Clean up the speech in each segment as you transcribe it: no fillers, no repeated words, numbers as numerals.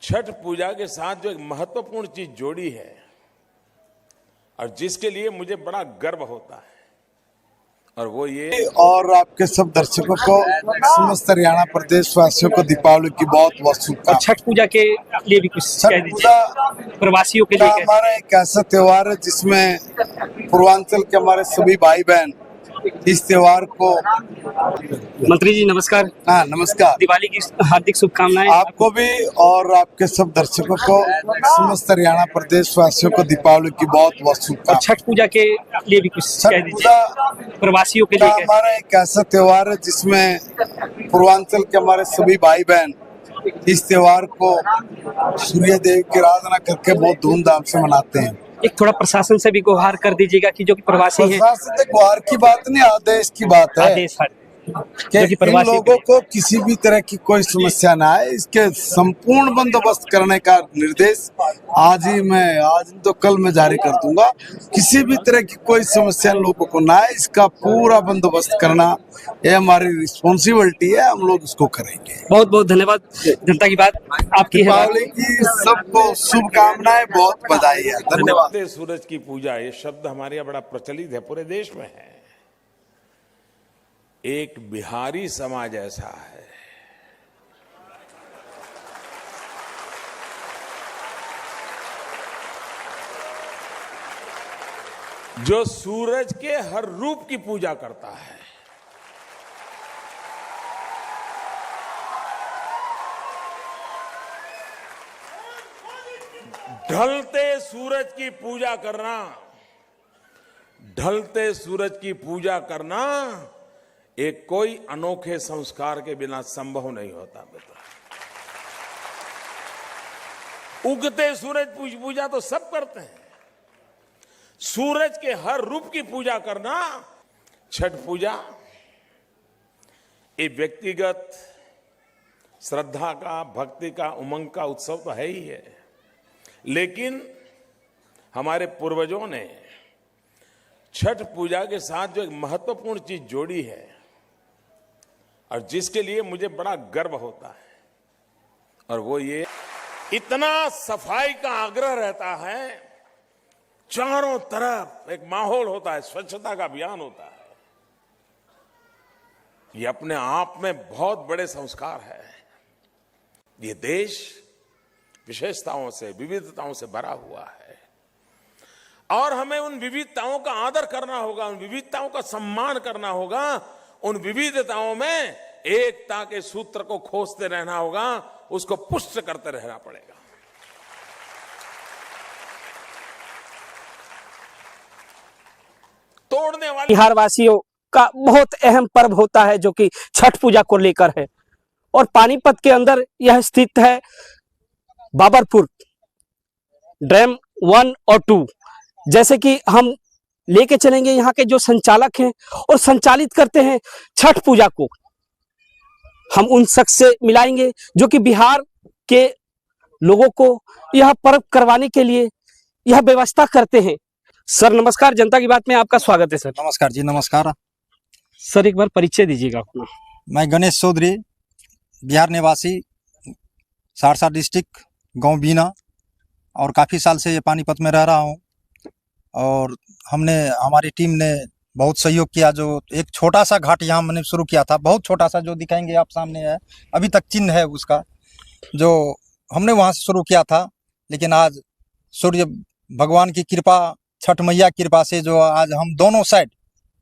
छठ पूजा के साथ जो एक महत्वपूर्ण चीज जोड़ी है और जिसके लिए मुझे बड़ा गर्व होता है और वो ये और आपके सब दर्शकों को समस्त हरियाणा प्रदेश वासियों को दीपावली की बहुत बहुत शुभकामनाएं। छठ पूजा के लिए भी कुछ कह छठ दीजिए पूजा प्रवासियों के लिए हमारा एक ऐसा त्योहार है जिसमें पूर्वांचल के हमारे सभी भाई बहन इस त्योहार को। मंत्री जी नमस्कार। हाँ नमस्कार, दिवाली की हार्दिक शुभकामनाएं आपको भी और आपके सब दर्शकों को समस्त हरियाणा प्रदेश वासियों को दीपावली की बहुत बहुत शुभकामनाएं। छठ पूजा के लिए भी कुछ कह छठ दीजिए पूजा प्रवासियों के लिए हमारा एक ऐसा त्योहार है जिसमें पूर्वांचल के हमारे सभी भाई बहन इस त्योहार को सूर्य देव की आराधना करके बहुत धूमधाम से मनाते हैं। एक थोड़ा प्रशासन से भी गुहार कर दीजिएगा कि जो कि प्रवासी हैं। प्रशासन से गुहार की बात नहीं, आदेश की बात है आदेश है कि जो कि इन प्रवासी लोगों को किसी भी तरह की कोई समस्या ना आए, इसके संपूर्ण बंदोबस्त करने का निर्देश आज तो कल मैं जारी कर दूंगा। किसी भी तरह की कोई समस्या लोगों को ना आए, इसका पूरा बंदोबस्त करना ये हमारी रिस्पॉन्सिबिलिटी है, हम लोग इसको करेंगे। बहुत बहुत धन्यवाद। जनता की बात आपकी है। दीपावली की सबको शुभकामनाएं, बहुत बधाई है, धन्यवाद। डूबते सूरज की पूजा ये शब्द हमारे यहाँ बड़ा प्रचलित है, पूरे देश में है। एक बिहारी समाज ऐसा है जो सूरज के हर रूप की पूजा करता है। ढलते सूरज की पूजा करना, ढलते सूरज की पूजा करना एक कोई अनोखे संस्कार के बिना संभव नहीं होता बेटा। उगते सूरज पूजा तो सब करते हैं, सूरज के हर रूप की पूजा करना छठ पूजा एक व्यक्तिगत श्रद्धा का, भक्ति का, उमंग का उत्सव तो है ही है, लेकिन हमारे पूर्वजों ने छठ पूजा के साथ जो एक महत्वपूर्ण चीज जोड़ी है और जिसके लिए मुझे बड़ा गर्व होता है और वो ये इतना सफाई का आग्रह रहता है, चारों तरफ एक माहौल होता है, स्वच्छता का अभियान होता है। ये अपने आप में बहुत बड़े संस्कार है। ये देश विशेषताओं से, विविधताओं से भरा हुआ है और हमें उन विविधताओं का आदर करना होगा, उन विविधताओं का सम्मान करना होगा, उन विविधताओं में एकता के सूत्र को खोजते रहना होगा, उसको पुष्ट करते रहना पड़ेगा। तोड़ने वाले बिहार वासियों का बहुत अहम पर्व होता है जो कि छठ पूजा को लेकर है और पानीपत के अंदर यह स्थित है। बाबरपुर डैम 1 और 2 जैसे कि हम लेके चलेंगे यहाँ के जो संचालक हैं और संचालित करते हैं छठ पूजा को, हम उन शख्स से मिलाएंगे जो कि बिहार के लोगों को यह पर्व करवाने के लिए यह व्यवस्था करते हैं। सर नमस्कार, जनता की बात में आपका स्वागत है। सर नमस्कार जी, नमस्कार सर, एक बार परिचय दीजिएगा अपना। मैं गणेश चौधरी, बिहार निवासी, सहरसा डिस्ट्रिक्ट, गांव बीना, और काफ़ी साल से ये पानीपत में रह रहा हूँ। और हमारी टीम ने बहुत सहयोग किया। जो एक छोटा सा घाट यहाँ मैंने शुरू किया था, बहुत छोटा सा, जो दिखाएंगे आप सामने है, अभी तक चिन्ह है उसका, जो हमने वहाँ से शुरू किया था। लेकिन आज सूर्य भगवान की कृपा, छठ मैया की कृपा से जो आज हम दोनों साइड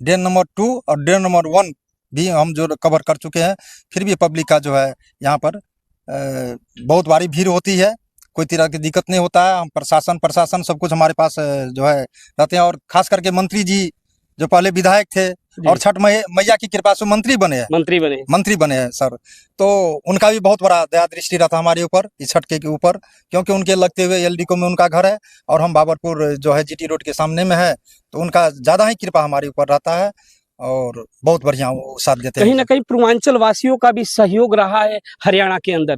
डे नंबर 2 और डे नंबर 1 भी हम जो कवर कर चुके हैं। फिर भी पब्लिक का जो है यहाँ पर बहुत भारी भीड़ होती है, कोई तरह की दिक्कत नहीं होता है। हम प्रशासन सब कुछ हमारे पास जो है रहते हैं। और खास करके मंत्री जी जो पहले विधायक थे और छठ मैया की कृपा से मंत्री बने हैं सर, तो उनका भी बहुत बड़ा दया दृष्टि रहता हमारे ऊपर, इस छठ के ऊपर, क्योंकि उनके लगते हुए एलडीको में उनका घर है और हम बाबरपुर जो है जीटी रोड के सामने में है, तो उनका ज़्यादा ही कृपा हमारे ऊपर रहता है और बहुत बढ़िया वो साथ देते हैं। कहीं ना कहीं पूर्वांचल वासियों का भी सहयोग रहा है हरियाणा के अंदर,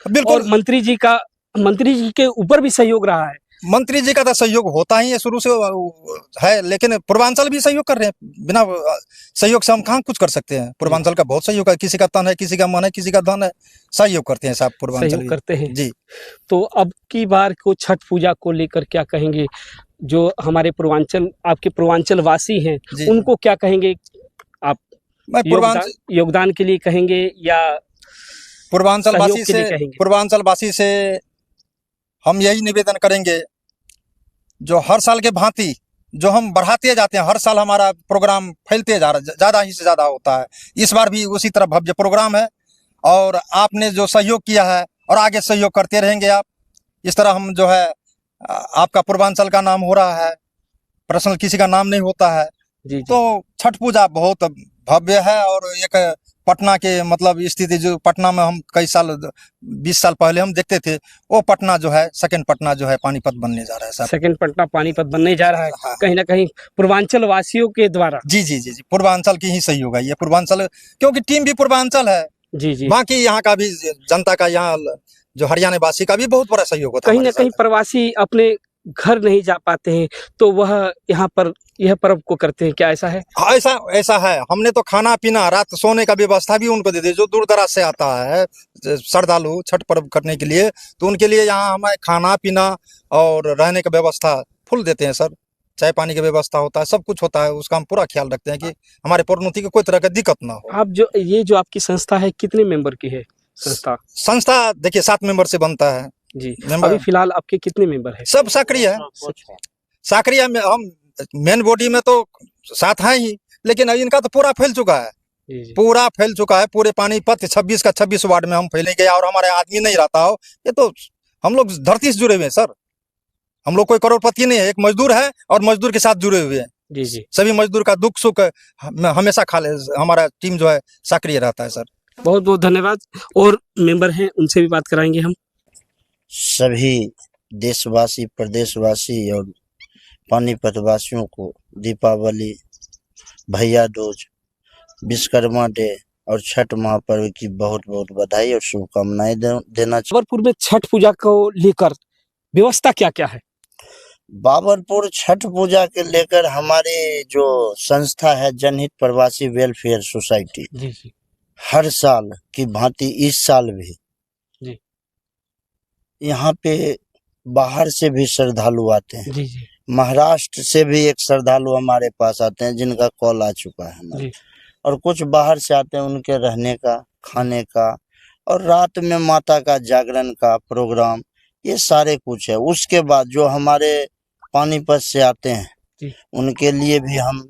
बिल्कुल। और मंत्री जी के ऊपर भी सहयोग रहा है। मंत्री जी का तो सहयोग होता ही है शुरू से है, लेकिन पूर्वांचल भी सहयोग कर रहे हैं। बिना सहयोग से हम कहाँ कुछ कर सकते हैं। पूर्वांचल का बहुत सहयोग है, किसी का तन है, किसी का मन है, किसी का धन है, सहयोग करते हैं साहब पूर्वांचल सहयोग भी। करते हैं जी। तो अब की बार को छठ पूजा को लेकर क्या कहेंगे? जो हमारे पूर्वांचल, आपके पूर्वांचल वासी हैं, जी। उनको क्या कहेंगे आप? मैं योगदान के लिए कहेंगे या पूर्वांचल सहयोग वासी के लिए से कहेंगे? पूर्वांचल वासी से हम यही निवेदन करेंगे, जो हर साल के भांति जो हम बढ़ाते जाते हैं, हर साल हमारा प्रोग्राम फैलते जा रहा, ज़्यादा ही से ज़्यादा होता है। इस बार भी उसी तरह भव्य प्रोग्राम है और आपने जो सहयोग किया है और आगे सहयोग करते रहेंगे आप। इस तरह हम जो है आपका पूर्वांचल का नाम हो रहा है, पर्सनल किसी का नाम नहीं होता है। जी, तो छठ पूजा बहुत भव्य है और एक पटना के मतलब स्थिति, जो पटना में हम कई साल 20 साल पहले हम देखते थे, वो पटना जो है सेकंड पटना जो है पानीपत बनने जा रहा है साहब। सेकंड पटना पानीपत बनने जा रहा है। हाँ। कहीं ना कहीं पूर्वांचल वासियों के द्वारा। जी जी जी जी, पूर्वांचल की ही सहयोग है ये। पूर्वांचल क्योंकि टीम भी पूर्वांचल है। जी जी। बाकी यहाँ का भी जनता का, यहाँ जो हरियाणा वासी का भी बहुत बड़ा सहयोग होता है। कहीं ना कहीं प्रवासी अपने घर नहीं जा पाते हैं तो वह यहाँ पर यह पर्व को करते हैं, क्या ऐसा है? ऐसा ऐसा है। हमने तो खाना पीना, रात सोने का व्यवस्था भी उनको दे दी, जो दूर दराज से आता है श्रद्धालु छठ पर्व करने के लिए, तो उनके लिए यहाँ हमें खाना पीना और रहने का व्यवस्था फुल देते हैं सर। चाय पानी की व्यवस्था होता है, सब कुछ होता है, उसका हम पूरा ख्याल रखते हैं कि हमारे प्रोन्नति को कोई तरह का दिक्कत ना हो। आप जो ये आपकी संस्था है, कितने मेंबर की है संस्था? देखिए 7 मेंबर से बनता है जी। मेंबर। अभी फिलहाल आपके कितने मेंबर है? सब सक्रिय है। सक्रिय में हम मेन बॉडी में तो 7 हैं ही, लेकिन इनका तो पूरा फैल चुका है। जी। पूरा फैल चुका है पूरे पानीपत 26 का 26 वार्ड में हम फैले गए और हमारे आदमी नहीं रहता हो। ये तो हम लोग धरती से जुड़े हुए हैं सर। हम लोग कोई करोड़पति नहीं है, एक मजदूर है और मजदूर के साथ जुड़े हुए हैं। जी जी। सभी मजदूर का दुख सुख हमेशा हमारा टीम जो है सक्रिय रहता है सर। बहुत बहुत धन्यवाद। और मेंबर हैं, उनसे भी बात कराएंगे हम। सभी देशवासी, प्रदेशवासी और पानीपत वासियों को दीपावली, भैया दूज, विश्वकर्मा डे और छठ महापर्व की बहुत बहुत बधाई और शुभकामनाएं देना चाहिए। बाबरपुर में छठ पूजा को लेकर व्यवस्था क्या क्या है? बाबरपुर छठ पूजा के लेकर हमारी जो संस्था है जनहित प्रवासी वेलफेयर सोसाइटी, जी जी, हर साल की भांति इस साल भी जी, यहाँ पे बाहर से भी श्रद्धालु आते हैं। जी जी, महाराष्ट्र से भी एक श्रद्धालु हमारे पास आते हैं जिनका कॉल आ चुका है हमारे, जी। और कुछ बाहर से आते हैं, उनके रहने का, खाने का और रात में माता का जागरण का प्रोग्राम, ये सारे कुछ है। उसके बाद जो हमारे पानीपत से आते हैं जी। उनके लिए भी हम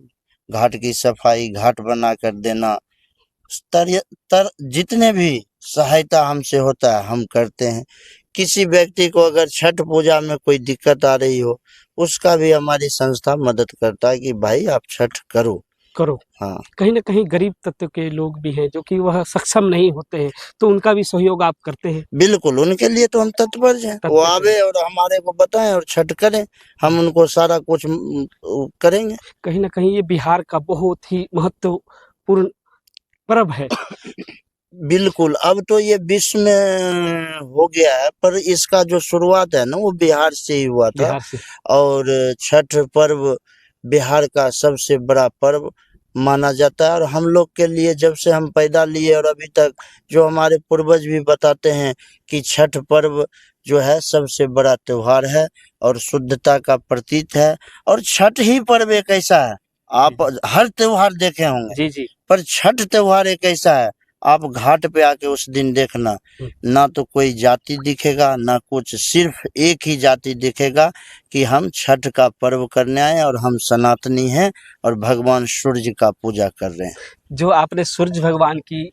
घाट की सफाई, घाट बना कर देना, जितने भी सहायता हमसे होता है हम करते हैं। किसी व्यक्ति को अगर छठ पूजा में कोई दिक्कत आ रही हो, उसका भी हमारी संस्था मदद करता है कि भाई आप छठ करो। हाँ, कहीं ना कहीं गरीब तत्व के लोग भी हैं जो कि वह सक्षम नहीं होते हैं, तो उनका भी सहयोग आप करते हैं? बिल्कुल, उनके लिए तो हम तत्पर हैं। वो आवे और हमारे को बताएं और छठ करें, हम उनको सारा कुछ करेंगे। कहीं ना कहीं ये बिहार का बहुत ही महत्वपूर्ण पर्व है। बिल्कुल, अब तो ये विश्व में हो गया है, पर इसका जो शुरुआत है ना वो बिहार से ही हुआ था। और छठ पर्व बिहार का सबसे बड़ा पर्व माना जाता है। और हम लोग के लिए जब से हम पैदा लिए और अभी तक जो हमारे पूर्वज भी बताते हैं कि छठ पर्व जो है सबसे बड़ा त्योहार है और शुद्धता का प्रतीक है। और छठ ही पर्व एक ऐसा है, आप हर त्योहार देखे होंगे जी जी, पर छठ त्योहार एक ऐसा है, आप घाट पे आके उस दिन देखना, ना तो कोई जाति दिखेगा ना कुछ, सिर्फ एक ही जाति दिखेगा कि हम छठ का पर्व करने आए और हम सनातनी हैं और भगवान सूर्य का पूजा कर रहे हैं। जो आपने सूर्य भगवान की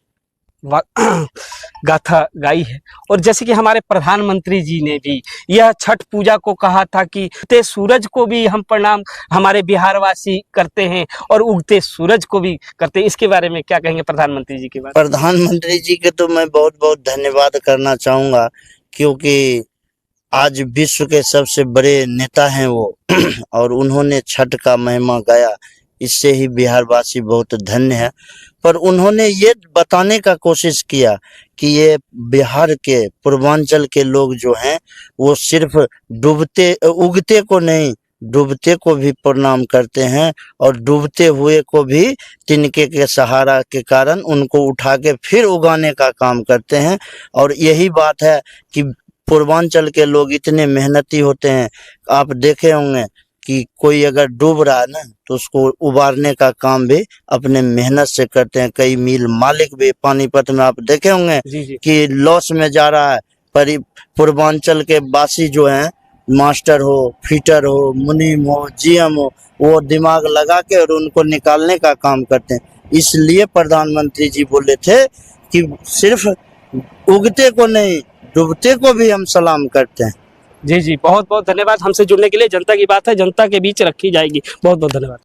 गाथा गाई है, और जैसे कि हमारे प्रधानमंत्री जी ने भी यह छठ पूजा को कहा था कि उगते सूरज को भी हम प्रणाम हमारे बिहारवासी करते हैं और उगते सूरज को भी करते हैं। इसके बारे में क्या कहेंगे प्रधानमंत्री जी के बारे में? प्रधानमंत्री जी के तो मैं बहुत बहुत धन्यवाद करना चाहूँगा, क्योंकि आज विश्व के सबसे बड़े नेता हैं वो और उन्होंने छठ का महिमा गाया इससे ही बिहारवासी बहुत धन्य है। पर उन्होंने ये बताने का कोशिश किया कि ये बिहार के पूर्वांचल के लोग जो हैं वो सिर्फ उगते को नहीं, डूबते को भी प्रणाम करते हैं, और डूबते हुए को भी तिनके के सहारा के कारण उनको उठा के फिर उगाने का काम करते हैं। और यही बात है कि पूर्वांचल के लोग इतने मेहनती होते हैं। आप देखे होंगे कि कोई अगर डूब रहा है ना तो उसको उबारने का काम भी अपने मेहनत से करते हैं। कई मिल मालिक भी पानीपत में आप देखे होंगे कि लॉस में जा रहा है, पर पूर्वांचल के वासी जो हैं, मास्टर हो, फिटर हो, मुनीम हो, जीएम हो, वो दिमाग लगा के और उनको निकालने का काम करते हैं। इसलिए प्रधानमंत्री जी बोले थे कि सिर्फ उगते को नहीं, डूबते को भी हम सलाम करते हैं। जी जी, बहुत बहुत धन्यवाद हमसे जुड़ने के लिए। जनता की बात है, जनता के बीच रखी जाएगी। बहुत बहुत धन्यवाद।